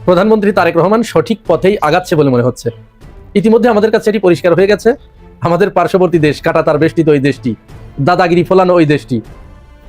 প্রধানমন্ত্রী তারেক রহমান সঠিক পথেই আগাচ্ছে বলে মনে হচ্ছে। ইতিমধ্যে আমাদের কাছে এটি পরিষ্কার হয়ে গেছে, আমাদের পার্শ্ববর্তী দেশ কাঁটাতার বেষ্টিত ওই দেশটি, দাদাগিরি ফলানো ওই দেশটি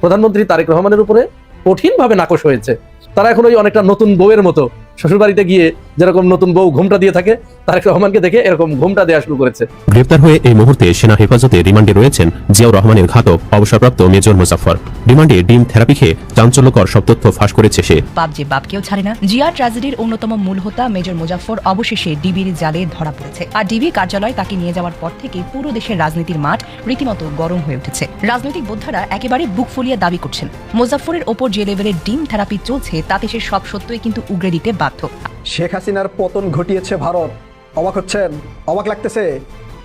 প্রধানমন্ত্রী তারেক রহমানের উপরে কঠিনভাবে নাকশ হয়েছে। তারা এখন ওই অনেকটা নতুন বউয়ের মতো শ্বশুরবাড়িতে গিয়ে যেরকম নতুন বউ ঘোমটা দিয়ে থাকে, তারেক রহমানকে দেখে এরকম ঘোমটা দেওয়া শুরু করেছে। গ্রেপ্তার হয়ে এই মুহূর্তে সেনা হেফাজতে রিমান্ডে রয়েছেন জিয়াউর রহমানের ঘাতক অবসরপ্রাপ্ত মেজর মুজাফফর। রিমান্ডে ডিম থেরাপি খেয়ে চাঞ্চল্যকর সব তথ্য ফাঁস করেছে সে। বাপ যে বাপকেও ছাড়ে না। জিয়া ট্র্যাজেডির অন্যতম মূল হোতা মেজর মুজাফফর অবশেষে ডিবির জালে ধরা পড়েছে। আর ডিবি কার্যালয় তাকে নিয়ে যাওয়ার পর থেকে পুরো দেশের রাজনীতির মাঠ রীতিমতো গরম হয়ে উঠেছে। রাজনৈতিক বোদ্ধারা একেবারে বুক ফুলিয়ে দাবি করছেন মুজাফফরের ওপর যে লেভেলের ডিম থেরাপি চলছে তাতে সে সব সত্যই কিন্তু উগরে দিতে বাধ্য। শেখ হাসিনার পতন ঘটিয়েছে ভারত। অবাক হচ্ছেন? অবাক লাগতেছে?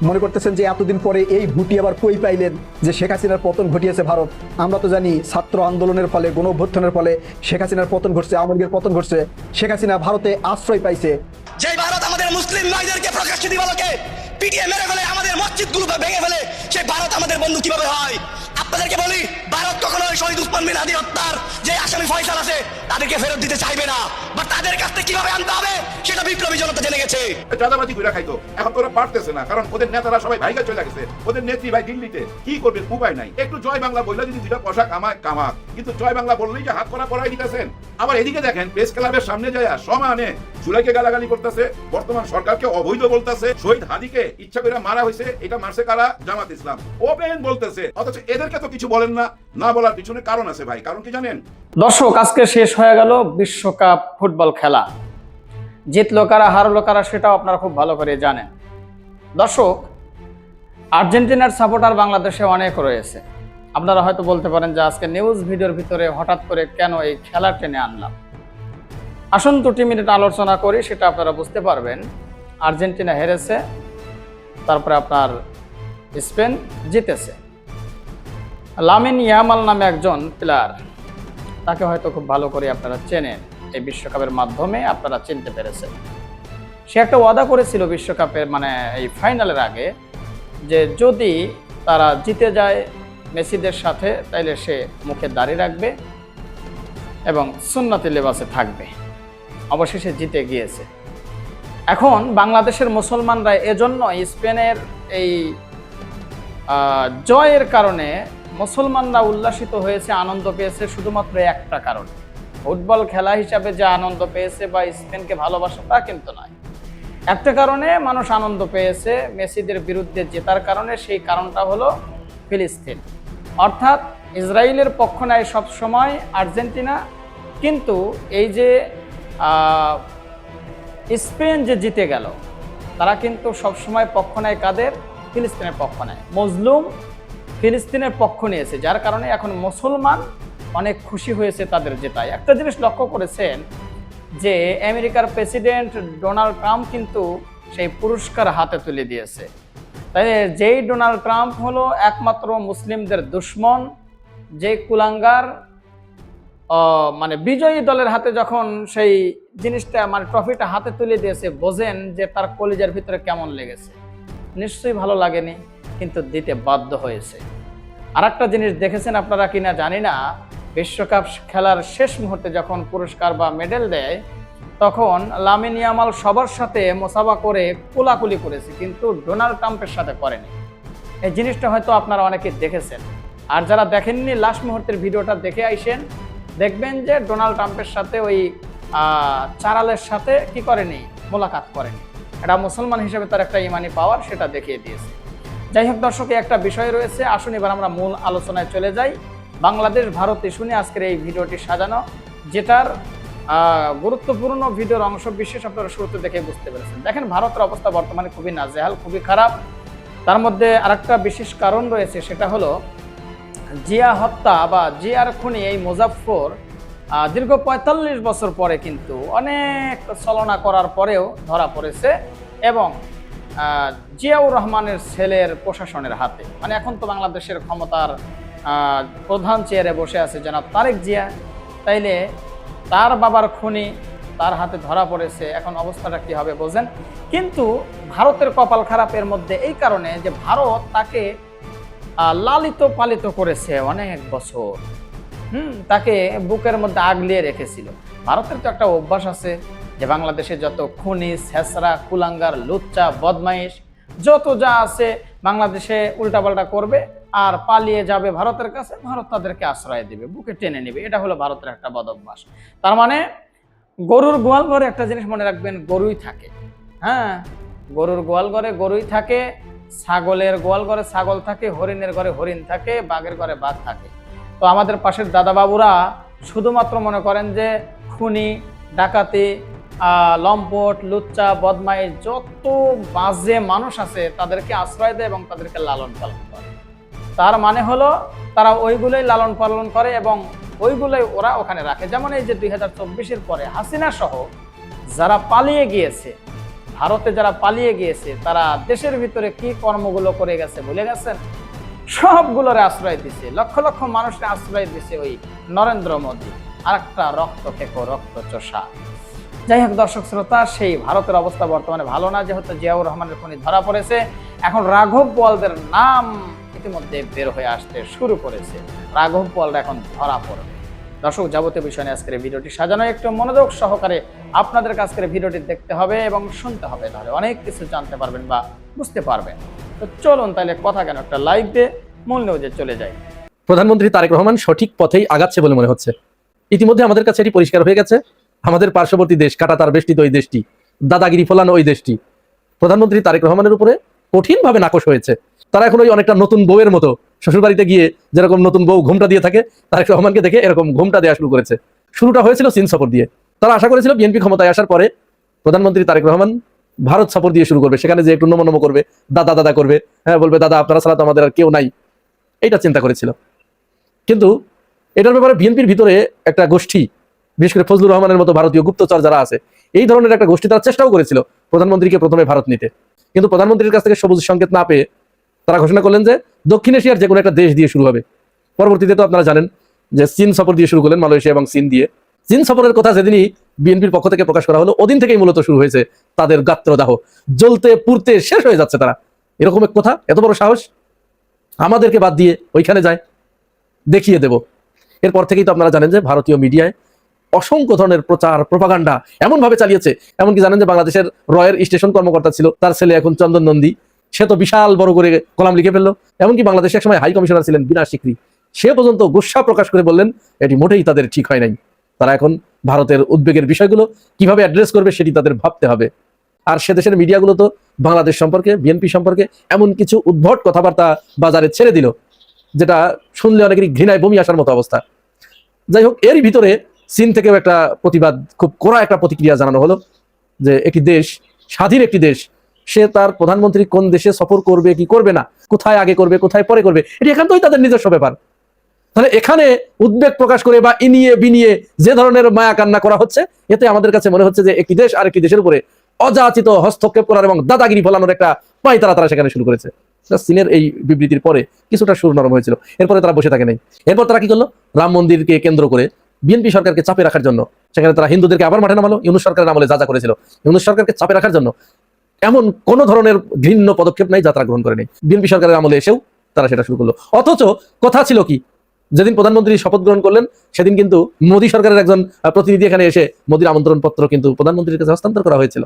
মনে করতেছেন যে এতদিন পরে এই ভুটি আবার কই পাইলেন যে শেখ হাসিনার পতন ঘটিয়েছে ভারত? আমরা তো জানি ছাত্র আন্দোলনের ফলে, গণ অভ্যুত্থানের ফলে শেখ হাসিনার পতন ঘটছে, আওয়ামী লীগের পতন ঘটছে। শেখ হাসিনা ভারতে আশ্রয় পাইছে। যে ভারত আমাদের মুসলিম নারীদেরকে প্রকাশ্য দিবালোকে পিটিয়ে মেরে ফেলে, আমাদের মসজিদগুলো ভেঙে ফেলে, সেই ভারত আমাদের বন্ধু কিভাবে হয়? আপনাদেরকে বলি, ভারত কখনো শহীদ উসমান বিন লাদেন হত্যার যে আসামি ফয়সাল আছে তাদেরকে ফেরত দিতে চাইবে না, বা তাদের কাছ থেকে কিভাবে আনতে হবে সেটা বিপ্লবী জনতা জেনে গেছে। চাঁদাবাজি করে খাইতো, এখন তোরা পারতেছে না, কারণ ওদের নেতারা সবাই ভাইগা চলে গেছে, ওদের নেত্রী ভাই দিল্লিতে। কি করবে? উপায় নাই। একটু জয় বাংলা বললে যদি দুটা পয়সা কামাক, কিন্তু জয় বাংলা বললেই যে হাত করা পড়াই দিতেছেন। আবার এদিকে দেখেন প্রেস ক্লাবের সামনে যায় সমানে জুলাইকে গালাগালি করতেছে, বর্তমান সরকারকে অবৈধ বলতেছে, শহীদ হাদিকে ইচ্ছা করে মারা হয়েছে, এটা মারছে কারা? জামাত ইসলাম। ওপেন বলতেছে, অথচ এদেরকে তো কিছু বলেন না। না বলার পিছনে কারণ আছে ভাই। কারণ কি জানেন? দর্শক, আজকে শেষ হয়ে গেল বিশ্বকাপ ফুটবল খেলা। জিতলো কারা, হারলো কারা, সেটাও আপনারা খুব ভালো করে জানেন। দর্শক, আর্জেন্টিনার সাপোর্টার বাংলাদেশে অনেক রয়েছে। আপনারা হয়তো বলতে পারেন যে আজকে নিউজ ভিডিওর ভিতরে হঠাৎ করে কেন এই খেলা টেনে আনলাম। আসুন 2 মিনিট আলোচনা করি, সেটা আপনারা বুঝতে পারবেন। আর্জেন্টিনা হেরেছে, তারপরে আপনার স্পেন জিতেছে। লামিন ইয়ামাল নামে একজন প্লেয়ার, তাকে হয়তো খুব ভালো করে আপনারা চেনেন, এই বিশ্বকাপের মাধ্যমে আপনারা চিনতে পেরেছেন। সে একটা ওয়াদা করেছিল বিশ্বকাপের এই ফাইনালের আগে, যে যদি তারা জিতে যায় মেসিদের সাথে, তাইলে সে মুখে দাড়ি রাখবে এবং সুন্নতি লেবাসে থাকবে। অবশেষে জিতে গিয়েছে। এখন বাংলাদেশের মুসলমানরা এজন্য স্পেনের এই জয়ের কারণে মুসলমানরা উল্লাসিত হয়েছে, আনন্দ পেয়েছে শুধুমাত্র একটা কারণে। ফুটবল খেলা হিসাবে যে আনন্দ পেয়েছে বা স্পেনকে ভালোবাসা তা কিন্তু নয়। একটা কারণে মানুষ আনন্দ পেয়েছে, মেসিদের বিরুদ্ধে জেতার কারণে। সেই কারণটা হলো ফিলিস্তিন, অর্থাৎ ইসরায়েলের পক্ষ নেয় সবসময় আর্জেন্টিনা। কিন্তু এই যে স্পেন যে জিতে গেল, তারা কিন্তু সবসময় পক্ষ নেয় কাদের? ফিলিস্তিনের পক্ষ নেয়। মজলুম ফিলিস্তিনের পক্ষ নিয়েছে, যার কারণে এখন মুসলমান অনেক খুশি হয়েছে তাদের জেতায়। একটা জিনিস লক্ষ্য করেছেন যে আমেরিকার প্রেসিডেন্ট ডোনাল্ড ট্রাম্প কিন্তু সেই পুরস্কার হাতে তুলে দিয়েছে। তাই যেই ডোনাল্ড ট্রাম্প হলো একমাত্র মুসলিমদের দুশ্মন, যে কুলাঙ্গার বিজয়ী দলের হাতে যখন সেই জিনিসটা ট্রফিটা হাতে তুলে দিয়েছে, বোঝেন যে তার কলিজার ভিতরে কেমন লেগেছে। নিশ্চয়ই ভালো লাগেনি, কিন্তু দিতে বাধ্য হয়েছে। আর একটা জিনিস দেখেছেন আপনারা কিনা জানি না, বিশ্বকাপ খেলার শেষ মুহূর্তে যখন পুরস্কার বা মেডেল দেয়, তখন লামিন ইয়ামাল সবার সাথে মোসাফা করে কোলাকুলি করেছে, কিন্তু ডোনাল্ড ট্রাম্পের সাথে করেনি। এই জিনিসটা হয়তো আপনারা অনেকে দেখেছেন। আর যারা দেখেননি, লাস্ট মুহূর্তের ভিডিওটা দেখে আইসেন, দেখবেন যে ডোনাল্ড ট্রাম্পের সাথে ওই চারালের সাথে কি করেনি, মোলাকাত করেনি। এটা মুসলমান হিসেবে তার একটা ইমানি পাওয়ার, সেটা দেখিয়ে দিয়েছে। যাই হোক দর্শক, একটা বিষয় রয়েছে। আসুন এবার আমরা মূল আলোচনায় চলে যাই। বাংলাদেশ ভারত ইস্যু নিয়ে আজকের এই ভিডিওটি সাজানো, যেটার গুরুত্বপূর্ণ ভিডিওর অংশ বিশেষ আপনারা শুরুতে দেখে বুঝতে পেরেছেন। দেখেন, ভারতের অবস্থা বর্তমানে খুবই নাজেহাল, খুবই খারাপ। তার মধ্যে আরেকটা বিশেষ কারণ রয়েছে, সেটা হলো জিয়া হত্যা বা জিয়ার খুনি এই মুজাফফর দীর্ঘ ৪৫ বছর পরে কিন্তু অনেক ছলনা করার পরেও ধরা পড়েছে, এবং জিয়াউর রহমানের ছেলের প্রশাসনের হাতে। এখন তো বাংলাদেশের ক্ষমতার প্রধান চেয়ারে বসে আছে জনাব তারেক জিয়া, তাইলে তার বাবার খুনি তার হাতে ধরা পড়েছে। এখন অবস্থাটা কি হবে বোঝেন। কিন্তু ভারতের কপাল খারাপের মধ্যে এই কারণে যে ভারত তাকে লালিত পালিত করেছে অনেক বছর, তাকে বুকের মধ্যে আগলিয়ে রেখেছিল। ভারতের তো একটা অভ্যাস আছে যে বাংলাদেশে যত খুনি, ছেঁচড়া, কুলাঙ্গার, লুচ্চা, বদমাইশ যত যা আছে বাংলাদেশে উল্টাপাল্টা করবে আর পালিয়ে যাবে ভারতের কাছে, ভারত তাদেরকে আশ্রয় দেবে, বুকে টেনে নেবে। এটা হলো ভারতের একটা বদ অভ্যাস। তার মানে গরুর গোয়াল ঘরে একটা জিনিস মনে রাখবেন, গরুই থাকে। হ্যাঁ, গরুর গোয়াল ঘরে গরুই থাকে, ছাগলের গোয়াল ঘরে ছাগল থাকে, হরিণের ঘরে হরিণ থাকে, বাঘের ঘরে বাঘ থাকে। তো আমাদের পাশের দাদাবাবুরা শুধুমাত্র মনে করেন যে খুনি, ডাকাতি, লম্পট, লুচ্চা, বদমাইশ যত বাজে মানুষ আছে তাদেরকে আশ্রয় দেয় এবং তাদেরকে লালন পালন করে। তার মানে হলো তারা ওইগুলোই লালন পালন করে এবং ওইগুলোই ওরা ওখানে রাখে। যেমন এই যে 2024-এর পরে হাসিনা সহ যারা পালিয়ে গিয়েছে, ভারতে যারা পালিয়ে গিয়েছে, তারা দেশের ভিতরে কি কর্মগুলো করে গেছে ভুলে গেছেন? সবগুলোর আশ্রয় দিছে, লক্ষ লক্ষ মানুষকে আশ্রয় দিছে ওই নরেন্দ্র মোদী, আর একটা রক্ত খেকো, রক্ত চোষা। যাই হোক দর্শক শ্রোতা, সেই ভারতের অবস্থা বর্তমানে ভালো না, যেহেতু জিয়াউর রহমানের খুনি ধরা পড়েছে। এখন রাঘব বোয়ালদের নাম ইতিমধ্যে বের হয়ে আসতে শুরু করেছে। রাঘব বোয়ালরা এখন ধরা পড়বে। দর্শক, যাবতীয় বিষয় নিয়ে আজকের ভিডিওটি সাজানো, একটু মনোযোগ সহকারে আপনাদের আজকের ভিডিওটি দেখতে হবে এবং শুনতে হবে, তাহলে অনেক কিছু জানতে পারবেন বা বুঝতে পারবেন। তো চলুন তাহলে কথা কেন, একটা লাইক দিয়ে মূল নিউজে চলে যাই। প্রধানমন্ত্রী তারেক রহমান সঠিক পথেই আগাচ্ছে বলে মনে হচ্ছে। ইতিমধ্যে আমাদের কাছে এটি পরিষ্কার হয়ে গেছে, আমাদের পার্শ্ববর্তী দেশ কাঁটাতার বেষ্টিত ওই দেশটি, দাদাগিরি ফলানো ওই দেশটি প্রধানমন্ত্রী তারেক রহমানের উপরে কঠিনভাবে নাকশ হয়েছে। তারা এখন ওই অনেকটা নতুন বউয়ের মতো শ্বশুরবাড়িতে গিয়ে যেরকম নতুন বউ ঘোমটা দিয়ে থাকে, তারেক রহমানকে দেখে এরকম ঘোমটা দেওয়া শুরু করেছে। শুরুটা হয়েছিল চীন সফর দিয়ে। তারা আশা করেছিল বিএনপি ক্ষমতায় আসার পরে প্রধানমন্ত্রী তারেক রহমান ভারত সফর দিয়ে শুরু করবে, সেখানে যে একটু নমো করবে, দাদা দাদা করবে, হ্যাঁ বলবে দাদা আপনারা ছাড়া তো আমাদের আর কেউ নাই, এইটা চিন্তা করেছিল। কিন্তু এটার ব্যাপারে বিএনপির ভিতরে একটা গোষ্ঠী, বিশেষ করে ফজলুর রহমানের মতো ভারতীয় গুপ্তচর যারা আছে, এই ধরনের একটা গোষ্ঠী তারা চেষ্টাও করেছিল প্রধানমন্ত্রীকে প্রথমে ভারত নিতে। কিন্তু প্রধানমন্ত্রীর কাছ থেকে সবুজ সংকেত না পেয়ে তারা ঘোষণা করলেন যে দক্ষিণ এশিয়ার যে কোনো একটা দেশ দিয়ে শুরু হবে। পরবর্তীতে তো আপনারা জানেন যে চীন সফর দিয়ে শুরু করলেন, মালয়েশিয়া এবং চীন দিয়ে। চীন সফরের কথা যেদিনই বিএনপির পক্ষ থেকে প্রকাশ করা হলো, ওদিন থেকেই মূলত শুরু হয়েছে তাদের গাত্রদাহ, জ্বলতে পুড়তে শেষ হয়ে যাচ্ছে তারা। এরকম এক কথা, এত বড় সাহস, আমাদেরকে বাদ দিয়ে ওইখানে যায়, দেখিয়ে দেব। এরপর থেকেই তো আপনারা জানেন যে ভারতীয় মিডিয়ায় অসংখ্য ধরনের প্রচার প্রপাগান্ডা এমন ভাবে চালিয়েছে। এমনকি জানেন যে বাংলাদেশের রয়ের স্টেশন কর্মকর্তা ছিল, তার ছেলে এখন চন্দন নন্দী, সে তো বিশাল বড় করে কলাম লিখে ফেললো। এমনকি বাংলাদেশে এক সময় হাই কমিশনার ছিলেন বিনা সিকরি, সে পর্যন্ত গুসা প্রকাশ করে বললেন এটি মোটেই তাদের ঠিক হয় নাই। তারা এখন ভারতের উদ্বেগের বিষয়গুলো কিভাবে অ্যাড্রেস করবে সেটি তাদের ভাবতে হবে। আর সে দেশের মিডিয়াগুলো তো বাংলাদেশ সম্পর্কে, বিএনপি সম্পর্কে এমন কিছু উদ্ভট কথাবার্তা বাজারে ছেড়ে দিল, যেটা শুনলে অনেকেরই ঘৃণায় বমি আসার মতো অবস্থা। যাই হোক, এরই ভিতরে চীন থেকেও একটা প্রতিবাদ, খুব কড়া একটা প্রতিক্রিয়া জানানো হলো যে একটি দেশ, স্বাধীন একটি দেশ, সে তার প্রধানমন্ত্রী কোন দেশে সফর করবে কি করবে না, কোথায় আগে করবে কোথায় পরে করবে, এটি এখানটাই তাদের নিজস্ব ব্যাপার। তাহলে এখানে উদ্বেগ প্রকাশ করে বা ইনিয়ে বিনিয়ে যে ধরনের মায়া কান্না করা হচ্ছে, এতে আমাদের কাছে মনে হচ্ছে যে একটি দেশ আর একটি দেশের উপরে অযাচিত হস্তক্ষেপ করার এবং দাদাগিরি ফলানোর একটা পায়তারা তারা সেখানে শুরু করেছে। চীনের এই বিবৃতির পরে কিছুটা সুর নরম হয়েছিল, এরপরে তারা বসে থাকে নাই। এরপর তারা কি করলো, রাম মন্দিরকে কেন্দ্র করে বিএনপি সরকারকে চাপে রাখার জন্য সেখানে তারা হিন্দুদেরকে আবার মাঠে নামালো। ইউনূস সরকারের আমলে যা যা করেছিল, ইউনূস সরকারকে চাপে রাখার জন্য এমন কোন ধরনের ঘৃণ্য পদক্ষেপ নাই যা তারা গ্রহণ করেনি। বিএনপি সরকারের আমলে এসেও তারা সেটা শুরু করলো। অথচ কথা ছিল কি, যেদিন প্রধানমন্ত্রী শপথ গ্রহণ করলেন সেদিন কিন্তু মোদী সরকারের একজন প্রতিনিধি এখানে এসে মোদীর আমন্ত্রণ পত্র কিন্তু প্রধানমন্ত্রীর কাছে হস্তান্তর করা হয়েছিল।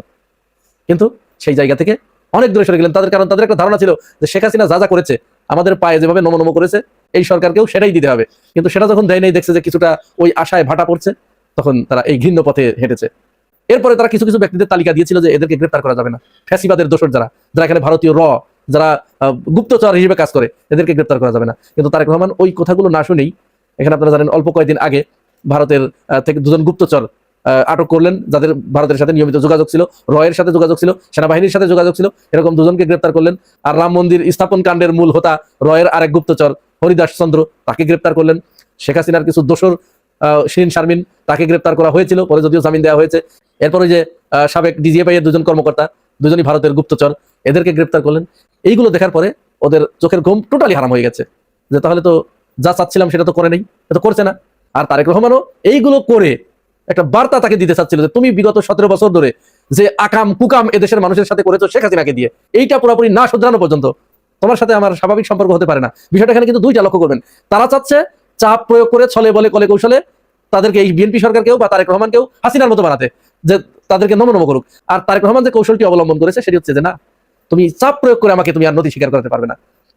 কিন্তু সেই জায়গা থেকে অনেক দূরে সরে গেলেন তাদের, কারণ তাদের একটা ধারণা ছিল যে শেখ হাসিনা যা যা করেছে, আমাদের পায়ে যেভাবে নমো করেছে, এই সরকারকেও সেটাই দিতে হবে। কিন্তু সেটা যখন দেয় নাই, দেখছে যে কিছুটা ওই আশায় ভাটা পড়ছে, তখন তারা এই ঘৃণ্য পথে হেঁটেছে। এরপরে তারা কিছু কিছু ব্যক্তিদের তালিকা দিয়েছিল যে এদেরকে গ্রেপ্তার করা যাবে না, ফ্যাসিবাদের দোষর যারা যারা এখানে ভারতীয় যারা গুপ্তচর হিসেবে কাজ করে, এদেরকে গ্রেপ্তার করা যাবে না। কিন্তু তারেক রহমান ওই কথাগুলো না শুনেই, এখানে আপনারা জানেন অল্প কয়েকদিন আগে ভারতের থেকে দুজন গুপ্তচর আটক করলেন, যাদের ভারতের সাথে নিয়মিত যোগাযোগ ছিল, রয়ের সাথে যোগাযোগ ছিল, সেনাবাহিনীর সাথে যোগাযোগ ছিল, এরকম দুজনকে গ্রেপ্তার করলেন। আর রাম মন্দির স্থাপন কাণ্ডের মূল হোতা রয়ের আরেক গুপ্তচর হরিদাস চন্দ্র, তাকে গ্রেপ্তার করলেন। শেখ হাসিনার কিছু দোসর শিরিন শারমিন, তাকে গ্রেপ্তার করা হয়েছিল, পরে যদিও জামিন দেওয়া হয়েছে। এরপরে যে সাবেক ডিজিএফআই এর দুজন কর্মকর্তা, দুজনই ভারতের গুপ্তচর, এদেরকে গ্রেপ্তার করলেন। এইগুলো দেখার পরে ওদের চোখের ঘুম টোটালি হারাম হয়ে গেছে, যে তাহলে তো যা চাচ্ছিলাম সেটা তো করে নেই, এটা করছে না। আর তারেক রহমানও এইগুলো করে একটা বার্তা তাকে দিতে চাচ্ছিল যে তুমি বিগত 17 বছর ধরে যে আকাম কুকাম এদেশের মানুষের সাথে করেছো শেখ হাসিনাকে দিয়ে, এইটা পুরোপুরি না শুধরানো পর্যন্ত তোমার সাথে আমার স্বাভাবিক সম্পর্ক হতে পারে না। বিষয়টা এখানে কিন্তু দুইটা লক্ষ্য করবেন। তারা চাচ্ছে চাপ প্রয়োগ করে ছলে বলে কলে কৌশলে তাদেরকে, এই বিএনপি সরকারকেও বা তারেক রহমানকেও হাসিনার মতো বানাতে, যে তাদেরকে নমনম করুক। আর তারেক রহমান যে কৌশলটি অবলম্বন করেছে সেটি হচ্ছে যে না, তুমি চাপ প্রয়োগ করে আমাকে তুমি আর নথি স্বীকার করাতে পারবে না,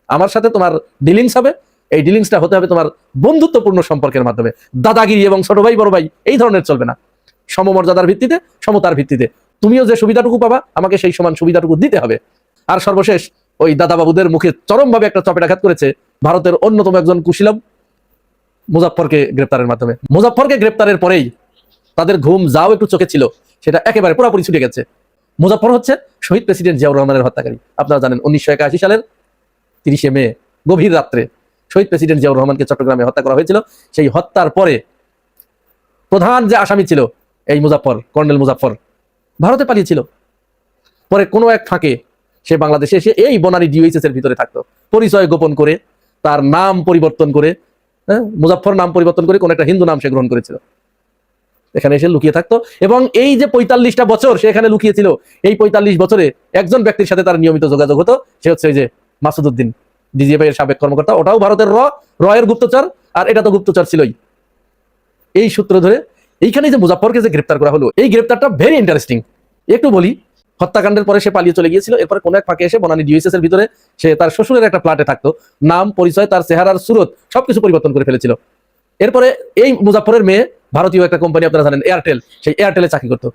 আমার সাথে তোমার ডিলিংস হবে, এই ডিলিংসটা হতে হবে তোমার বন্ধুত্বপূর্ণ সম্পর্কের মাধ্যমে, দাদাগিরি এবং ছোট ভাই বড় ভাই এই ধরনের চলবে না, সমমর্যাদার ভিত্তিতে, সমতার ভিত্তিতে তুমিও যে সুবিধাটুকু পাবা আমাকে সেই সমান সুবিধাটুকু দিতে হবে। আর সর্বশেষ ওই দাদাবাবুদের মুখে চরমভাবে একটা চপেটাঘাত করেছে ভারতের অন্যতম একজন কুশীলব মুজাফফরকে গ্রেপ্তারের মাধ্যমে। মুজাফফরকে গ্রেপ্তারের পরেই তাদের ঘুম যাও একটু চোখে ছিল সেটা একেবারে পুরোপুরি ছুটে গেছে। মুজাফফর হচ্ছে শহীদ প্রেসিডেন্ট জিয়াউর রহমানের হত্যাকারী। আপনারা জানেন 1981 সালের 30শে মে গভীর রাত্রে শহীদ প্রেসিডেন্ট জিয়াউর রহমানকে চট্টগ্রামে হত্যা করা হয়েছিল। সেই হত্যার পরে প্রধান যে আসামি ছিল এই মুজাফফর, কর্নেল মুজাফফর, ভারতে পালিয়েছিল। পরে কোনো এক ফাঁকে সে বাংলাদেশে এসে এই বনানী ডিওএইচএস এর ভিতরে থাকতো, পরিচয় গোপন করে, তার নাম পরিবর্তন করে, মুজাফফর নাম পরিবর্তন করে কোন একটা হিন্দু নাম সে গ্রহণ করেছিল, এখানে এসে লুকিয়ে থাকতো। এবং এই যে 45টা বছর সে এখানে লুকিয়েছিল, এই 45 বছরে একজন ব্যক্তির সাথে তার নিয়মিত যোগাযোগ হতো, সে হচ্ছে ওই যে মাসুদ উদ্দিন, ডিজিএফআই এর সাবেক কর্মকর্তা, ওটাও ভারতের রয়ের গুপ্তচর, আর এটা তো গুপ্তচর ছিলই। এই সূত্র ধরে এইখানে যে মুজাফফরকে যে গ্রেপ্তার করা হলো, এই গ্রেপ্তারটা ভেরি ইন্টারেস্টিং। একটু বলি, হত্যাকাণ্ডের পরে সে পালিয়ে চলে গিয়েছিল। এরপরে কোনো এক ফাঁকে এসে বনানী ডিওএইচএস এর ভিতরে সে তার শ্বশুরের একটা ফ্ল্যাটে থাকতো, নাম পরিচয়, তার চেহারার সুরত সবকিছু পরিবর্তন করে ফেলেছিল। এরপরে এই মুজাফফরের মেয়ে ভারতীয় একটা কোম্পানি, আপনারা জানেন এয়ারটেল, সেই এয়ারটেলে চাকরি করতো।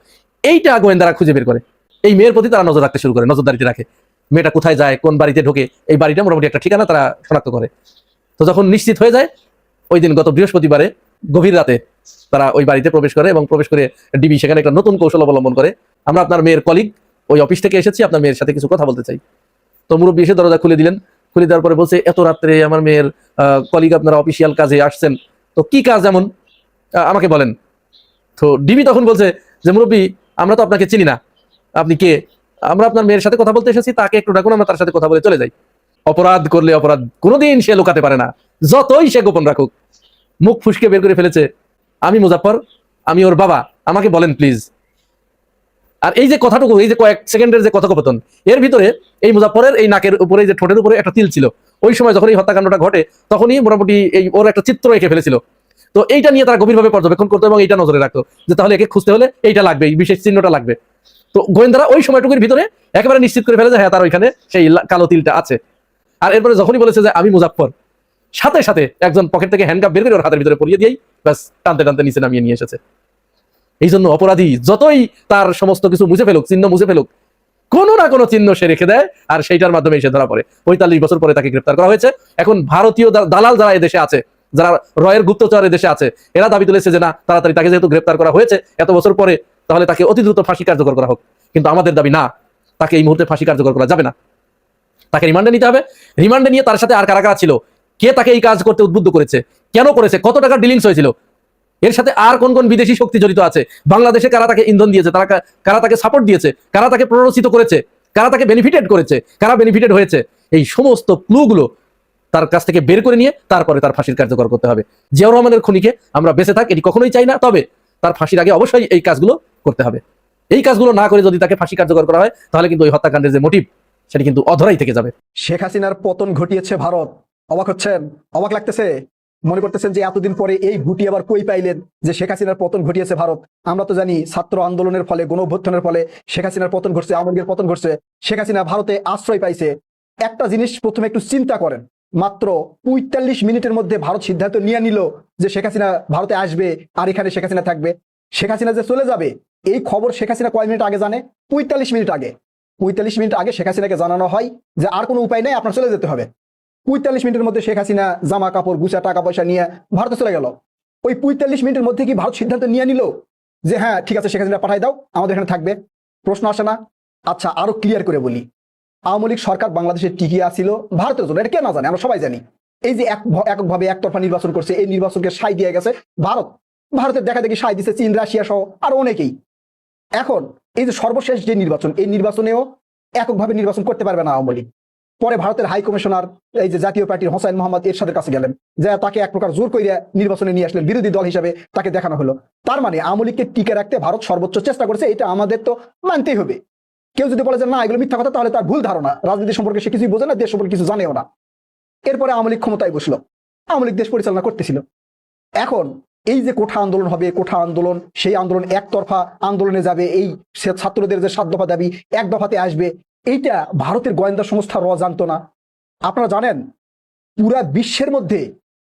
এইটা গোয়েন্দারা খুঁজে বের করে, এই মেয়ের প্রতি তারা নজর রাখতে শুরু করে, নজরদারিতে রাখে, মেয়েটা কোথায় যায়, কোন বাড়িতে ঢোকে, এই বাড়িটা মোটামুটি একটা ঠিকানা তারা শনাক্ত করে। তো যখন নিশ্চিত হয়ে যায়, ওই দিন গত বৃহস্পতিবারে গভীর রাতে তারা ওই বাড়িতে প্রবেশ করে, এবং প্রবেশ করে ডিবি সেখানে একটা নতুন কৌশল অবলম্বন করে। আমরা আপনার মেয়ের কলিগ ওই অফিস থেকে এসেছি, আপনার মেয়ের সাথে কিছু কথা বলতে চাই। তো মুরব্বী এসে দরজা খুলে দিলেন, খুলে দেওয়ার পরে বলছে, এত রাত্রে আমার মেয়ের কলিগ আপনারা অফিসিয়াল কাজে আসছেন, তো কি কাজ এমন আমাকে বলেন। তো ডিবি তখন বলছে যে মুরব্বী, আমরা তো আপনাকে চিনি না, আপনি কে? আমরা আপনার মেয়ের সাথে কথা বলতে এসেছি, তাকে একটু ডাকুন, আমরা তার সাথে কথা বলে চলে যাই। অপরাধ করলে অপরাধ কোনোদিন সে লুকাতে পারে না, যতই সে গোপন রাখুক। মুখ ফুসকে বের করে ফেলেছে, আমি মুজাফফর, আমি ওর বাবা, আমাকে বলেন প্লিজ। আর এই যে কথাটুকু, এই যে কয়েক সেকেন্ডের যে কথোপকথন, এর ভিতরে এই মুজাফফরের এই নাকের উপরে, যে ঠোঁটের উপরে একটা তিল ছিল, ওই সময় যখন এই হত্যাকাণ্ডটা ঘটে তখনই মোটামুটি এই ওর একটা চিত্র এঁকে ফেলেছিল। তো এইটা নিয়ে তারা গভীরভাবে পর্যবেক্ষণ করতো এবং এইটা নজরে রাখতো যে তাহলে একে খুঁজতে হলে এইটা লাগবে, এই বিশেষ চিহ্নটা লাগবে। তো গোয়েন্দারা ওই সময়টুকুর ভিতরে একেবারে নিশ্চিত করে ফেলে যে হ্যাঁ, তার ওইখানে সেই কালো তিলটা আছে। আর এরপরে যখনই বলেছে যে আমি মুজাফফর, সাথে সাথে একজন পকেট থেকে হ্যান্ডকাপ বের করে ওর হাতের ভিতরে পরিয়ে দিয়েই ব্যাস টানতে টানতে নিচে নামিয়ে নিয়ে এসেছে। এই জন্য অপরাধী যতই তার সমস্ত কিছু মুছে ফেলুক, চিহ্ন মুছে ফেলুক, কোনো না কোনো চিহ্ন সে রেখে দেয়, আর সেইটার মাধ্যমে এসে ধরা পড়ে। 45 বছর পরে তাকে গ্রেপ্তার করা হয়েছে। এখন ভারতীয় দালাল যারা এদেশে আছে, যারা রয়ের গুপ্তচর এদেশে আছে, এরা দাবি তুলেছে যে না, তাড়াতাড়ি তাকে যেহেতু গ্রেপ্তার করা হয়েছে এত বছর পরে, তাহলে তাকে অতি দ্রুত ফাঁসি কার্যকর করা হোক। কিন্তু আমাদের দাবি না, তাকে এই মুহূর্তে ফাঁসি কার্যকর করা যাবে না, তাকে রিমান্ডে নিতে হবে। রিমান্ডে নিয়ে তার সাথে আর কারা কারা ছিল, কে তাকে এই কাজ করতে উদ্বুদ্ধ করেছে, কেন করেছে, কত টাকার ডিলিংস হয়েছিল, এর সাথে আর কোন কোন বিদেশি শক্তি জড়িত আছে, বাংলাদেশে কারা তাকে ইন্ধন দিয়েছে, কারা তাকে সাপোর্ট দিয়েছে, কারা তাকে প্ররোচিত করেছে, কারা তাকে বেনিফিটেড করেছে, কারা বেনিফিটেড হয়েছে, এই সমস্ত ক্লুগুলো তার কাছ থেকে বের করে নিয়ে তারপরে তার ফাঁসির কার্যকর করতে হবে। জিয়াউর রহমানের খুনিকে আমরা বেঁচে থাক এটি কখনোই চাই না, তবে তার ফাঁসির আগে অবশ্যই এই কাজগুলো করতে হবে। এই কাজগুলো না করে যদি তাকে ফাঁসি কার্যকর করা হয়, তাহলে কিন্তু ওই হত্যাকাণ্ডের যে মোটিভ সেটি কিন্তু অধরাই থেকে যাবে। শেখ হাসিনার পতন ঘটিয়েছে ভারত। অবাক হচ্ছেন? অবাক লাগতেছে? মনে করতেছেন যে এতদিন পরে এই ভুটি আবার কই পাইলেন যে শেখ হাসিনার পতন ঘটিয়েছে ভারত? আমরা তো জানি ছাত্র আন্দোলনের ফলে, গণ অভ্যুত্থানের ফলে শেখ হাসিনার পতন ঘটছে, আওয়ামী লীগের পতন ঘটছে। শেখ হাসিনা ভারতে আশ্রয় পাইছে। একটা জিনিস প্রথমে একটু চিন্তা করেন, মাত্র 45 মিনিটের মধ্যে ভারত সিদ্ধান্ত নিয়ে নিল যে শেখ হাসিনা ভারতে আসবে আর এখানে শেখ হাসিনা থাকবে। শেখ হাসিনা যে চলে যাবে এই খবর শেখ হাসিনা কয় মিনিট আগে জানে? 45 মিনিট আগে। 45 মিনিট আগে শেখ হাসিনাকে জানানো হয় যে আর কোনো উপায় নেই, আপনার চলে যেতে হবে। 45 মিনিটের মধ্যে শেখ হাসিনা জামা কাপড় গুছা, টাকা পয়সা নিয়ে ভারতে চলে গেল। ওই 45 মিনিটের মধ্যে কি ভারত সিদ্ধান্ত নিয়ে নিল যে হ্যাঁ ঠিক আছে, শেখ হাসিনা পাঠাই দাও, আমাদের এখানে থাকবে? প্রশ্ন আসে না? আচ্ছা, আরো ক্লিয়ার করে বলি, আওয়ামী লীগ সরকার বাংলাদেশে টিকিয়ে আছিল ভারতের জন্য, এটা কে না জানে, আমরা সবাই জানি। এই যে এককভাবে একতরফা নির্বাচন করছে, এই নির্বাচনকে সাই দিয়ে গেছে ভারত। ভারতের দেখা দেখি সাই দিচ্ছে চীন, রাশিয়া সহ আরো অনেকেই। এখন এই যে সর্বশেষ যে নির্বাচন, এই নির্বাচনেও এককভাবে নির্বাচন করতে পারবে না আওয়ামী লীগ। পরে ভারতের হাই কমিশনার এই যে জাতীয় পার্টির হোসাইন মোহাম্মদ এরশাদের কাছে গেলেন, যে তাকে এক প্রকার জোর করিয়া নির্বাচনে নিয়ে আসলেন, বিরোধী দল হিসাবে তাকে দেখানো হলো। তার মানে আওয়ামী লীগকে টিকে রাখতে ভারত সর্বোচ্চ চেষ্টা করছে, এটা আমাদের তো মানতেই হবে। কেউ যদি বলে যে না এগুলো মিথ্যা কথা, তাহলে তার ভুল ধারণা, রাজনীতি সম্পর্কে সে কিছুই বোঝে না, দেশ সম্পর্কে কিছু জানেও না। এরপরে আওয়ামী লীগ ক্ষমতায় বসলো, আওয়ামী লীগ দেশ পরিচালনা করতেছিল। এখন এই যে কোঠা আন্দোলন হবে, কোঠা আন্দোলন, সেই আন্দোলন একতরফা আন্দোলনে যাবে, এই ছাত্রদের যে 7 দফা দাবি 1 দফাতে আসবে, এইটা ভারতের গোয়েন্দা সংস্থা জানতো না? আপনারা জানেন পুরা বিশ্বের মধ্যে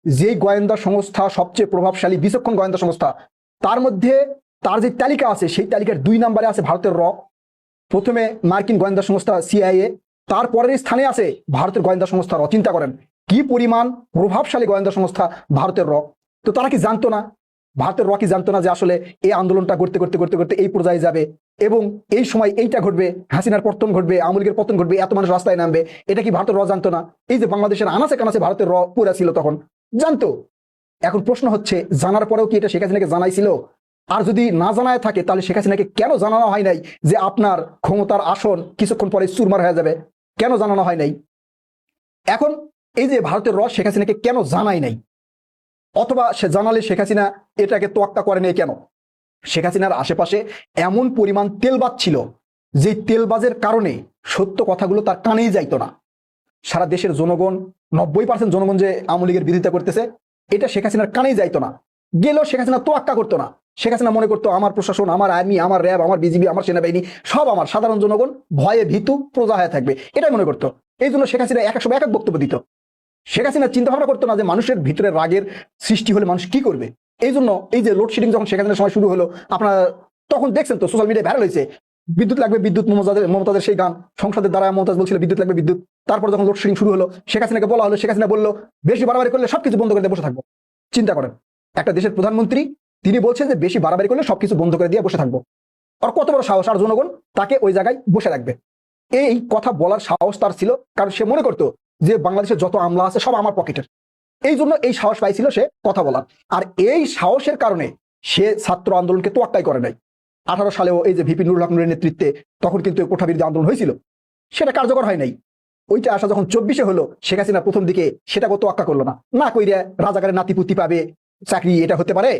যেই গোয়েন্দা সংস্থা সবচেয়ে প্রভাবশালী বিচক্ষণ গোয়েন্দা সংস্থা, তার মধ্যে তার যে তালিকা আছে সেই তালিকার 2 নম্বরে আছে ভারতের প্রথমে মার্কিন গোয়েন্দা সংস্থা CIA, তারপরের স্থানে আছে ভারতের গোয়েন্দা সংস্থা চিন্তা করেন কি পরিমাণ প্রভাবশালী গোয়েন্দা সংস্থা ভারতের তো তারা কি জানতো না, ভারতের কি জানতো না যে আসলে এই আন্দোলনটা করতে করতে করতে করতে এই পর্যায়ে যাবে এবং এই সময় এইটা ঘটবে, হাসিনার পতন ঘটবে, আওয়ামী লীগের পতন ঘটবে, এত মানুষ রাস্তায় নামবে? এটা কি ভারতের জানতো না? এই যে বাংলাদেশের আনাচে কানাচে ভারতের পুরা ছিল, তখন জানতো। এখন প্রশ্ন হচ্ছে, জানার পরেও কি এটা শেখ হাসিনাকে জানাইছিল? আর যদি না জানায় থাকে তাহলে শেখ হাসিনাকে কেন জানানো হয় নাই যে আপনার ক্ষমতার আসন কিছুক্ষণ পরে চুরমার হয়ে যাবে? কেন জানানো হয় নাই? এখন এই যে ভারতের শেখ হাসিনাকে কেন জানাই নাই, অথবা সে জানালে শেখ হাসিনা এটাকে তোয়াক্কা করে নেই কেন? শেখ হাসিনার আশেপাশে এমন পরিমাণ তেলবাজ ছিল যে তেলবাজের কারণে সত্য কথাগুলো তার কানেই যাইতো না। সারা দেশের জনগণ 90% জনগণ যে আওয়ামী লীগের বিরোধিতা করতেছে, এটা শেখ হাসিনার কানেই যাইতো না। গেলেও শেখ হাসিনা তোয়াক্কা করতো না। শেখ হাসিনা মনে করতো আমার প্রশাসন, আমার আর্মি, আমার র্যাব, আমার বিজিবি, আমার সেনাবাহিনী সব আমার, সাধারণ জনগণ ভয়ে ভীতু প্রজা হয়ে থাকবে, এটাই মনে করতো। এই জন্য শেখ হাসিনা এক এক সময় এক এক বক্তব্য দিত। শেখ হাসিনা চিন্তা ভাবনা করতো না যে মানুষের ভিতরে রাগের সৃষ্টি হলে মানুষ কি করবে। এই জন্য এই যে লোডশেডিং যখন শেখ হাসিনার সময় শুরু হলো, আপনারা তখন দেখছেন তো সোশ্যাল মিডিয়ায় ভাইরাল হয়েছে, বিদ্যুৎ লাগবে বিদ্যুৎ, মমতাজের সেই গান, সংসদের দ্বারা মমতাজ বলছিল বিদ্যুৎ লাগবে বিদ্যুৎ। তারপর যখন লোডশেডিং শুরু হলো, শেখ হাসিনাকে বলা হলো, শেখ হাসিনা বললো বেশি বাড়াবাড়ি করলে সবকিছু বন্ধ করে দিয়ে বসে থাকবো। চিন্তা করেন, একটা দেশের প্রধানমন্ত্রী তিনি বলছেন যে বেশি বাড়াবাড়ি করলে সবকিছু বন্ধ করে দিয়ে বসে থাকবো। আর কত বড় সাহস, আর জনগণ তাকে ওই জায়গায় বসে রাখবে। এই কথা বলার সাহস তার ছিল, কারণ সে মনে করতো যে বাংলাদেশের যত আমলা আছে সব আমার পকেটের। এই জন্য এই সাহস পাইছিল সে কথা বলার। আর এই সাহসের কারণে সে ছাত্র আন্দোলনকে তোয়াক্কাই করে নাই। 18 সালেও এই যে ভিপি নুরুল হক নুরের নেতৃত্বে তখন কিন্তু কোঠা বিরোধী আন্দোলন হয়েছিল, সেটা কার্যকর হয় নাই। ওইটা আসা যখন 24-এ হলো, শেখ হাসিনা প্রথম দিকে সেটাকে তোয়াক্কা করলো না। না কইরা রাজাকারের নাতিপুতি পাবে চাকরি, এটা হতে পারে?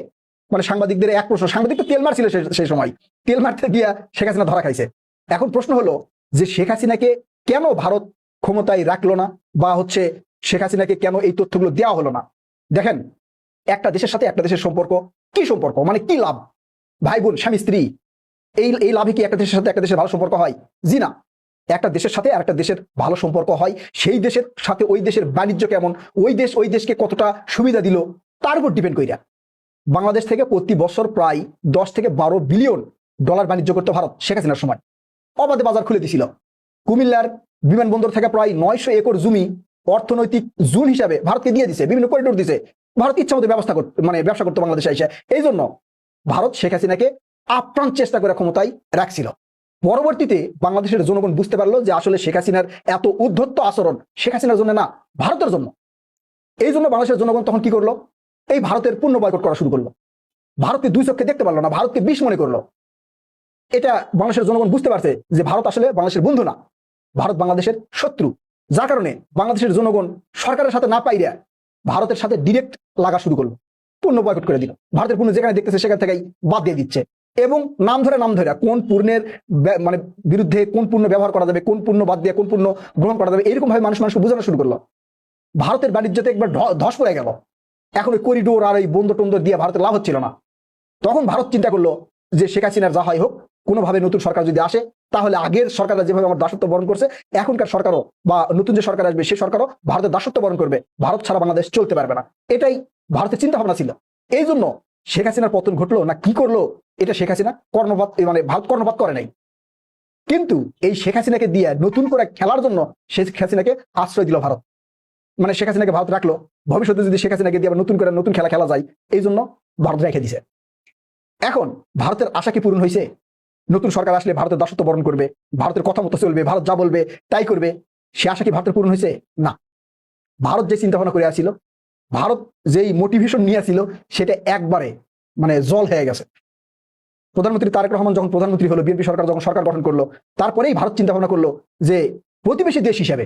মানে সাংবাদিকদের এক প্রশ্ন, সাংবাদিক তো তেল মারছিল সেই সময়, তেল মারতে গিয়া শেখ হাসিনা ধরা খাইছে। এখন প্রশ্ন হলো যে শেখ হাসিনাকে কেন ভারত ক্ষমতায় রাখলো না, বা হচ্ছে শেখ হাসিনাকে কেন এই তথ্যগুলো দেওয়া হলো না? দেখেন, একটা দেশের সাথে একটা দেশের সম্পর্ক কি সম্পর্ক, মানে কি লাভ? ভাই বোন, স্বামী স্ত্রী, এই লাভে কি একটা দেশের সাথে একটা দেশের ভালো সম্পর্ক হয়? জি না। একটা দেশের সাথে আর একটা দেশের ভালো সম্পর্ক হয় সেই দেশের সাথে ওই দেশের বাণিজ্য কেমন, ওই দেশকে কতটা সুবিধা দিল, তার উপর ডিপেন্ড কইরা। বাংলাদেশ থেকে প্রতি বছর প্রায় 10 থেকে 12 বিলিয়ন ডলার বাণিজ্য করতো ভারত শেখ হাসিনার সময়। অবাধে বাজার খুলে দিছিল। কুমিল্লার বিমানবন্দর থেকে প্রায় 900 একর জমি অর্থনৈতিক জোন হিসাবে ভারতকে দিয়ে দিছে, বিভিন্ন করিডোর দিছে। ভারত ইচ্ছা মতো ব্যবসা করতো বাংলাদেশে এসে। এই জন্য ভারত শেখ হাসিনাকে আপ্রাণ চেষ্টা করে ক্ষমতায় রাখছিল। পরবর্তীতে বাংলাদেশের জনগণ বুঝতে পারলো যে আসলে শেখ হাসিনার এত উদ্ধত্ত আচরণ শেখ হাসিনার জন্য না, ভারতের জন্য। এই জন্য বাংলাদেশের জনগণ তখন কি করলো, এই ভারতের পণ্য বয়কট করা শুরু করলো। ভারতকে 2 চোখে দেখতে পারলো না, ভারতকে বিষ মনে করলো। এটা বাংলাদেশের জনগণ বুঝতে পারছে যে ভারত আসলে বাংলাদেশের বন্ধু না, ভারত বাংলাদেশের শত্রু। যার কারণে বাংলাদেশের জনগণ সরকারের সাথে না পাইরা ভারতের সাথে ডিরেক্ট লাগা শুরু করলো, পণ্য বয়কট করে দিল। ভারতের পণ্য যেখানে দেখতেছে সেখান থেকেই বাদ দিয়ে দিচ্ছে, এবং নাম ধরে কোন পণ্যের মানে বিরুদ্ধে কোন পণ্য ব্যবহার করা যাবে, কোন পণ্য বাদ দিয়ে কোন পণ্য গ্রহণ করা যাবে, এরকম ভাবে মানুষকে বোঝানো শুরু করলো। ভারতের বাণিজ্যতে একবার ধস পড়ে গেল। এখন ওই করিডোর আর এই বন্দর টন্দর দিয়ে ভারতের লাভ হচ্ছিল না। তখন ভারত চিন্তা করলো যে শেখ হাসিনার যা হয় হোক, কোনোভাবে নতুন সরকার যদি আসে তাহলে আগের সরকাররা যেভাবে আমার দাসত্ব বরণ করছে, এখনকার সরকারও বা নতুন যে সরকার আসবে সেই সরকারও ভারতের দাসত্ব বরণ করবে। ভারত ছাড়া বাংলাদেশ চলতে পারবে না, এটাই ভারতের চিন্তা ভাবনা ছিল। এই জন্য শেখ হাসিনার পতন ঘটলো না কি করলো, এটা শেখ হাসিনা ভারত কর্ণপাত করে নাই। কিন্তু এই শেখ হাসিনাকে দিয়ে নতুন করে খেলার জন্য শেখ হাসিনাকে আশ্রয় দিল ভারত। মানে শেখ হাসিনাকে ভারত রাখলো, ভবিষ্যতে যদি শেখ হাসিনাকে দিয়ে নতুন করে নতুন খেলা যায়, এই জন্য ভারত রেখে দিছে। এখন ভারতের আশা কি পূরণ হয়েছে? নতুন সরকার আসলে ভারতের দাসত্ব বরণ করবে, ভারতের কথা মতো চলবে, ভারত যা বলবে তাই করবে, সে আশা কি ভারতের পূরণ হয়েছে? না। ভারত যে চিন্তা ভাবনা করে আসছিল, ভারত যেই মোটিভেশন নিয়ে আসছিল, সেটা একবারে জল হয়ে গেছে। প্রধানমন্ত্রী তারেক রহমান যখন প্রধানমন্ত্রী হলো, বিএনপি সরকার যখন সরকার গঠন করলো, তারপরেই ভারত চিন্তা ভাবনা করলো যে প্রতিবেশী দেশ হিসেবে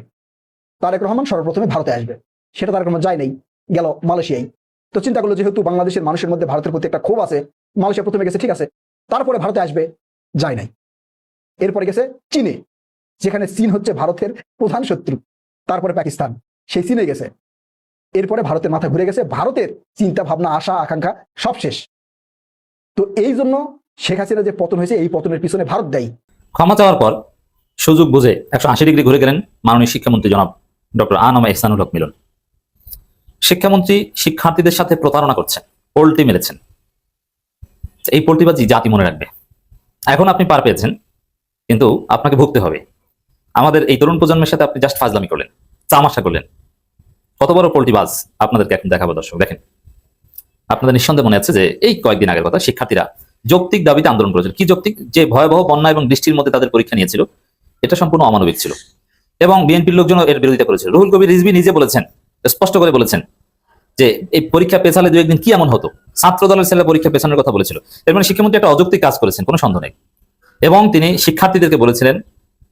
তারেক রহমান সর্বপ্রথমে ভারতে আসবে। সেটা তারেক রহমান যায় নাই, গেল মালয়েশিয়ায়। তো চিন্তা করলো যেহেতু বাংলাদেশের মানুষের মধ্যে ভারতের প্রতি একটা ক্ষোভ আছে, মালয়েশিয়া প্রথমে গেছে, ঠিক আছে, তারপরে ভারতে আসবে, যায় নাই। এরপরে গেছে চীনে, যেখানে চীন হচ্ছে ভারতের প্রধান শত্রু, তারপরে পাকিস্তান, সেই চীনে গেছে। এরপরে ভারতের মাথা ঘুরে গেছে, ভারতের চিন্তা ভাবনা আশা আকাঙ্ক্ষা সব শেষ। তো এই জন্য শেখ হাসিনা যে পতন হয়েছে, এই পতনের পিছনে ভারত দায়ী। ক্ষমা চাওয়ার পর সুযোগ বুঝে 180 ডিগ্রি ঘুরে গেলেন মাননীয় শিক্ষামন্ত্রী জনাব ডক্টর আ.ন.ম ইহসানুল হক মিলন। শিক্ষামন্ত্রী শিক্ষার্থীদের সাথে প্রতারণা করছেন, পোল্টি মেরেছেন। এই পোল্টিবাজি জাতি মনে রাখবে। এখন আপনি পার পেয়েছেন, কিন্তু আপনাকে ভুগতে হবে। আমাদের এই তরুণ প্রজন্মের সাথে আপনি জাস্ট ফাজলামি করলেন, তামাশা করলেন। কত বড় পোল্টিবাজ আপনাদেরকে এখন দেখাবো। দর্শক দেখেন, আপনাদের নিঃসন্দেহে মনে আছে যে এই কয়েকদিন আগের কথা, শিক্ষার্থীরা যৌক্তিক দাবিতে আন্দোলন করেছিল। কি যৌক্তিক? যে ভয়াবহ বন্যা এবং বৃষ্টির মধ্যে তাদের পরীক্ষা নিয়েছিল, এটা সম্পূর্ণ অমানবিক ছিল এবং বিএনপির লোকজন এর বিরোধিতা করেছিল। রুহুল কবির রিজভী নিজে বলেছেন, স্পষ্ট করে বলেছেন যে এই পরীক্ষা পেছালে দু একদিন কি এমন হতো। ছাত্র দলের ছেলে পরীক্ষা পেছানোর কথা বলেছিল। এর মানে শিক্ষামন্ত্রী একটা অযৌক্তিক কাজ করেছেন, কোনো সন্দেহ নেই। এবং তিনি শিক্ষার্থীদেরকে বলেছিলেন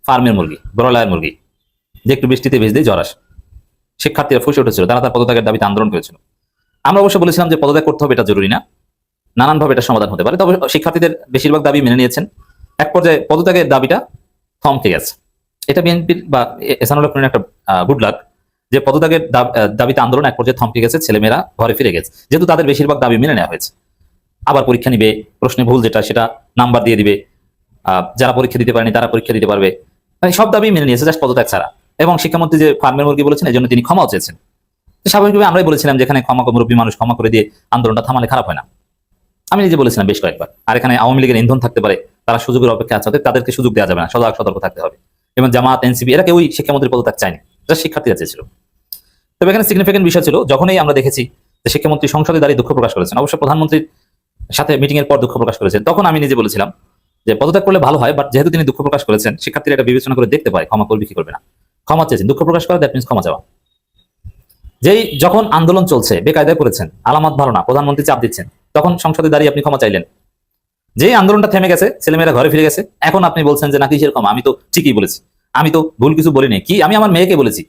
ফার্মের মুরগি, ব্রয়লার মুরগি, যে একটু বৃষ্টিতে ভেজলেই জ্বর আসে। শিক্ষার্থীরা ফুসে উঠেছিল, তারা তার পদত্যাগের দাবিতে আন্দোলন করেছিল। আমরা অবশ্য বলেছিলাম যে পদত্যাগ করতে হবে, এটা জরুরি না, নানানভাবে এটা সমাধান হতে পারে। তবে শিক্ষার্থীদের বেশিরভাগ দাবি মেনে নিয়েছেন। এক পর্যায়ে পদত্যাগের দাবিটা থমকে গেছে। এটা বিএনপির বা এহসানুল হক মিলনের একটা গুড লাক যে পদত্যাগের দাবিতে আন্দোলন এক পর্যায়ে থমকে গেছে, ছেলেমেয়েরা ঘরে ফিরে গেছে, যেহেতু তাদের বেশিরভাগ দাবি মেনে নেওয়া হয়েছে। আবার পরীক্ষা নিবে, প্রশ্নে ভুল যেটা সেটা নাম্বার দিয়ে দিবে, যারা পরীক্ষা দিতে পারেনি তারা পরীক্ষা দিতে পারবে, মানে সব দাবি মেনে নিয়েছে, জাস্ট পদত্যাগ ছাড়া। এবং শিক্ষামন্ত্রী যে ফার্মের মুরগি বলেছেন, এই জন্য তিনি ক্ষমাও চেয়েছেন। স্বাভাবিকভাবে আমরাই বলেছিলাম যেখানে ক্ষমা মুরব্বী মানুষ ক্ষমা করে দিয়ে আন্দোলনটা থামালে খারাপ হয় না। আমি নিজে বলেছিলাম বেশ কয়েকবার। আর এখানে আওয়ামী লীগের ইন্ধন থাকতে পারে, তারা সুযোগের অপেক্ষা আছে, তাদেরকে সুযোগ দেওয়া যাবে না, সজাগ সতর্ক থাকতে হবে। এবং জামাত, এনসিপি এরা কেউই শিক্ষামন্ত্রীর পদত্যাগ চায়নি, যা শিক্ষার্থীরা চেয়েছিল। তবে এখানে সিগনিফিকেন্ট বিষয় ছিল, যখনই আমরা দেখেছি যে শিক্ষামন্ত্রী সংসদে দাঁড়িয়ে দুঃখ প্রকাশ করেছেন, অবশ্য প্রধানমন্ত্রীর সাথে মিটিং এর পর দুঃখ প্রকাশ করেছেন, তখন আমি নিজে বলেছিলাম যে পদত্যাগ করলে ভালো হয়, বাট যেহেতু তিনি দুঃখ প্রকাশ করেছেন, শিক্ষার্থীরা এটা বিবেচনা করে দেখতে পারে ক্ষমা করবে কি করবে না। ক্ষমা চেয়েছেন, দুঃখ প্রকাশ করা দ্যাট মিনস ক্ষমা চাওয়া। যেই যখন আন্দোলন চলছে, বেকায়দায় করেছেন, আলামত ভালো না, প্রধানমন্ত্রী চাপ দিচ্ছেন, তখন সংসদে দাঁড়িয়ে আপনি ক্ষমা চাইলেন। যেই আন্দোলনটা থেমে গেছে, ছেলেমেয়েরা ঘরে ফিরে গেছে, এখন আপনি বলছেন যে না কিসের ক্ষমা, আমি তো ঠিকই বলেছি, আমি তো ভুল কিছু বলিনি, কি আমি আমার মেয়েকে বলেছি,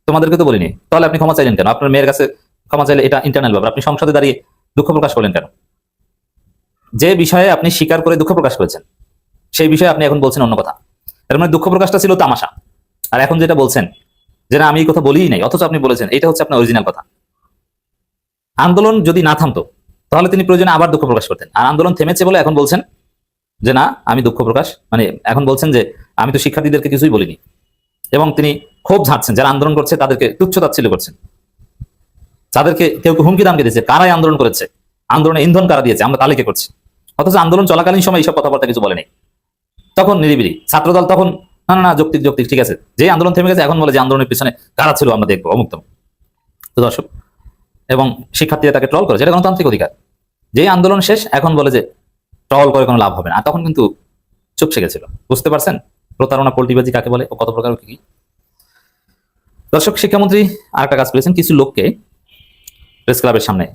তোমাদেরকে তো বলিনি। তাহলে আপনি ক্ষমা চাইলেন কেন? আপনার মেয়ের কাছে ক্ষমা চাইলে এটা ইন্টারনাল ব্যাপার, আপনি সংসদে দাঁড়িয়ে দুঃখ প্রকাশ করলেন কেন? যে বিষয়ে আপনি স্বীকার করে দুঃখ প্রকাশ করেছেন, সেই বিষয়ে আপনি এখন বলছেন অন্য কথা। তার মানে দুঃখ প্রকাশটা ছিল তামাশা, আর এখন যেটা বলছেন যে না আমি এই কথা বলিই নাই, অথচ আপনি বলেছেন, এটা হচ্ছে আপনার অরিজিনাল কথা। আন্দোলন যদি না থামতো তাহলে তিনি প্রয়োজনে আবার দুঃখ প্রকাশ করতেন। আর আন্দোলন থেমেছে বলে এখন বলছেন যে না আমি দুঃখ প্রকাশ, মানে এখন বলছেন যে আমি তো শিক্ষার্থীদেরকে কিছুই বলিনি। এবং তিনি ক্ষোভ ঝাড়ছেন, যারা আন্দোলন করছে তাদেরকে তুচ্ছ-তাচ্ছিল্য করছেন, তাদেরকে কেউ হুমকি দামকে দিয়েছে, কারাই আন্দোলন করেছে, আন্দোলনে ইন্ধন কারা দিয়েছে, আমরা তালিকা করছি। অথচ আন্দোলন চলাকালীন সময় এইসব কথাবার্তা কিছু বলেনি। তখন নিরিবিলি ছাত্রদল তখন না না যৌক্তিক যৌক্তিক ঠিক আছে, যে আন্দোলন থেমে গেছে এখন বলে যে আন্দোলনের পিছনে কারা ছিল আমরা দেখবো অমুক তমুক। তো দর্শক, এবং শিক্ষার্থীরা তাকে ট্রল করেছে, এটা গণতান্ত্রিক অধিকার। যে আন্দোলন শেষ এখন বলে যে ট্রল করে কোনো লাভ হবে না, আর তখন কিন্তু চুপসে গেছিল। বুঝতে পারছেন প্রতারণা, পোল্টিবাজি কাকে বলে ও কত প্রকার কি? দর্শক, শিক্ষামন্ত্রী আরেকটা কাজ করেছেন, কিছু লোককে প্রেস ক্লাবের সামনে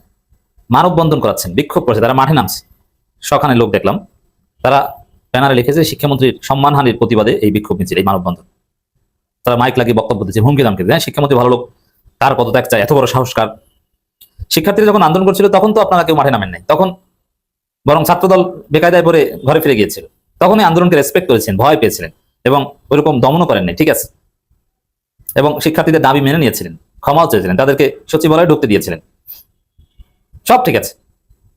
মানববন্ধন করাচ্ছেন, বিক্ষোভ করেছে, তারা মাঠে নামছে। সখানে লোক দেখলাম, তারা ব্যানারে লিখেছে শিক্ষামন্ত্রীর সম্মানহানির প্রতিবাদে এই বিক্ষোভ মিছিল, এই মানববন্ধন। তারা মাইক লাগিয়ে বক্তব্য দিচ্ছে, হুমকি দামকে দিচ্ছে, শিক্ষামন্ত্রী ভালো লোক, তার পদত্যাগ চাই, এত বড় সাহসকার। শিক্ষার্থীরা যখন আন্দোলন করছিল তখন তো আপনারা কেউ মাঠে নামেন নাই, তখন বরং ছাত্রদল বেকায়দায় পড়ে ঘরে ফিরে গিয়েছিল। তখনই আন্দোলনকে রেসপেক্ট করেছেন, ভয় পেয়েছিলেন এবং ওইরকম দমনও করেন নাই, ঠিক আছে। এবং শিক্ষার্থীদের দাবি মেনে নিয়েছিলেন, ক্ষমাও চেয়েছিলেন, তাদেরকে সচিবালয়ে ঢুকতে দিয়েছিলেন, সব ঠিক আছে।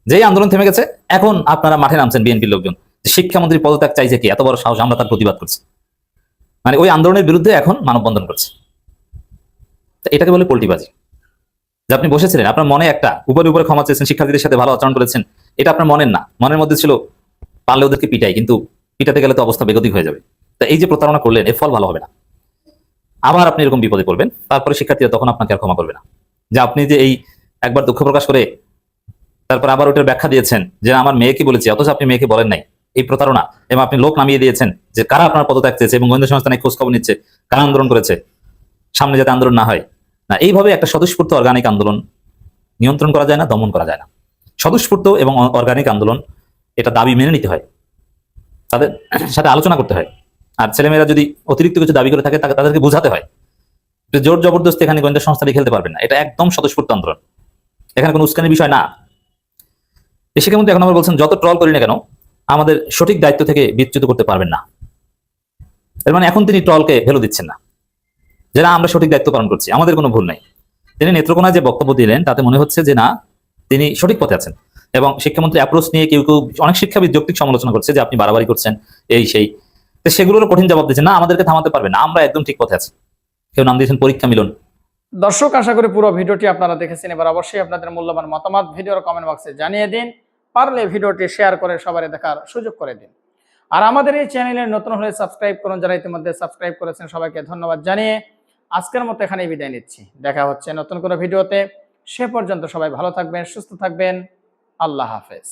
যেই আন্দোলন থেমে গেছে এখন আপনারা মাঠে নামছেন বিএনপির লোকজন, শিক্ষামন্ত্রী পদত্যাগ চাইছে কি, এত বড় সাহস, আমরা তার প্রতিবাদ করছি। মানে ওই আন্দোলনের বিরুদ্ধে এখন মানববন্ধন করছে। এটাকে বলে পোল্টিবাজি। যে আপনি বসেছিলেন, আপনার মনে একটা উপরে উপরে ক্ষমা চেয়েছেন, শিক্ষার্থীদের সাথে ভালো আচরণ করেছেন, এটা আপনার মনের না, মনের মধ্যে ছিল পারলে ওদেরকে পিটাই, কিন্তু পিটাতে গেলে তো অবস্থা বেগতিক হয়ে যাবে। তো এই যে প্রতারণা করলেন, এর ফল ভালো হবে না, আবার আপনি এরকম বিপদে পড়বেন। তারপরে শিক্ষার্থীরা তখন আপনাকে আর ক্ষমা করবে না। যে আপনি যে এই একবার দুঃখ প্রকাশ করে তারপর আবার ওটার ব্যাখ্যা দিয়েছেন যে আমার মেয়েকে বলেছি, অথচ আপনি মেয়েকে বলেন নাই, এই প্রতারণা। এবং আপনি লোক নামিয়ে দিয়েছেন যে কারা আপনার পদত্যাগ চেয়েছে এবং গোয়েন্দা সংস্থা খোঁজ খবর নিচ্ছে, কারা আন্দোলন করেছে, সামনে যাতে আন্দোলন না হয়। না, এইভাবে একটা স্বতঃস্ফূর্ত অর্গানিক আন্দোলন নিয়ন্ত্রণ করা যায় না, দমন করা যায় না। স্বতঃস্ফূর্ত এবং অর্গানিক আন্দোলন, এটা দাবি মেনে নিতে হয়, তাদের সাথে আলোচনা করতে হয়। আর ছেলেমেয়েরা যদি অতিরিক্ত কিছু দাবি করে থাকে তাদেরকে বোঝাতে হয়। জোর জবরদস্তি এখানে গোয়েন্দা সংস্থা খেলতে পারবেন না, এটা একদম স্বতঃস্ফূর্ত আন্দোলন, এখানে কোনো উস্কানির বিষয় না। এই শিক্ষামন্ত্রী এখন আমরা বলছেন যত ট্রল করি না কেন আমাদের সঠিক দায়িত্ব থেকে বিচ্যুত করতে পারবেন না। এর মানে এখন তিনি ট্রলকে ভ্যালু দিচ্ছেন না, যেটা আমরা সঠিক দায়িত্ব পালন করছি, আমাদের কোনো ভুল নাই। তিনি নেত্রকোনায় যে বক্তব্য দিলেন তাতে মনে হচ্ছে যে না, তিনি সঠিক পথে আছেন। এবং শিক্ষামন্ত্রী অ্যাপ্রোচ নিয়ে কেউ কেউ অনেক শিক্ষাবিদ যৌক্তিক সমালোচনা করছে যে আপনি বাড়াবাড়ি করছেন, এই সেই। তো সেগুলোরও কঠিন জবাব দিচ্ছেন, না আমাদেরকে থামাতে পারবে না, আমরা একদম ঠিক পথে আছি। কেউ নাম দিয়েছেন পরীক্ষা মিলন। দর্শক, আশা করি পুরো ভিডিওটি আপনারা দেখেছেন। এবার অবশ্যই আপনাদের মূল্যবান মতামত ভিডিওর কমেন্ট বক্সে জানিয়ে দিন। পারলে ভিডিওটি শেয়ার করে সবাই দেখার সুযোগ করে দিন। আর আমাদের এই চ্যানেলে নতুন হলে সাবস্ক্রাইব করুন, যারা ইতিমধ্যে সাবস্ক্রাইব করেছেন সবাইকে ধন্যবাদ জানিয়ে আজকের মতো এখানেই বিদায় নিচ্ছি। দেখা হচ্ছে নতুন কোনো ভিডিওতে। সে পর্যন্ত সবাই ভালো থাকবেন, সুস্থ থাকবেন। আল্লাহ হাফেজ।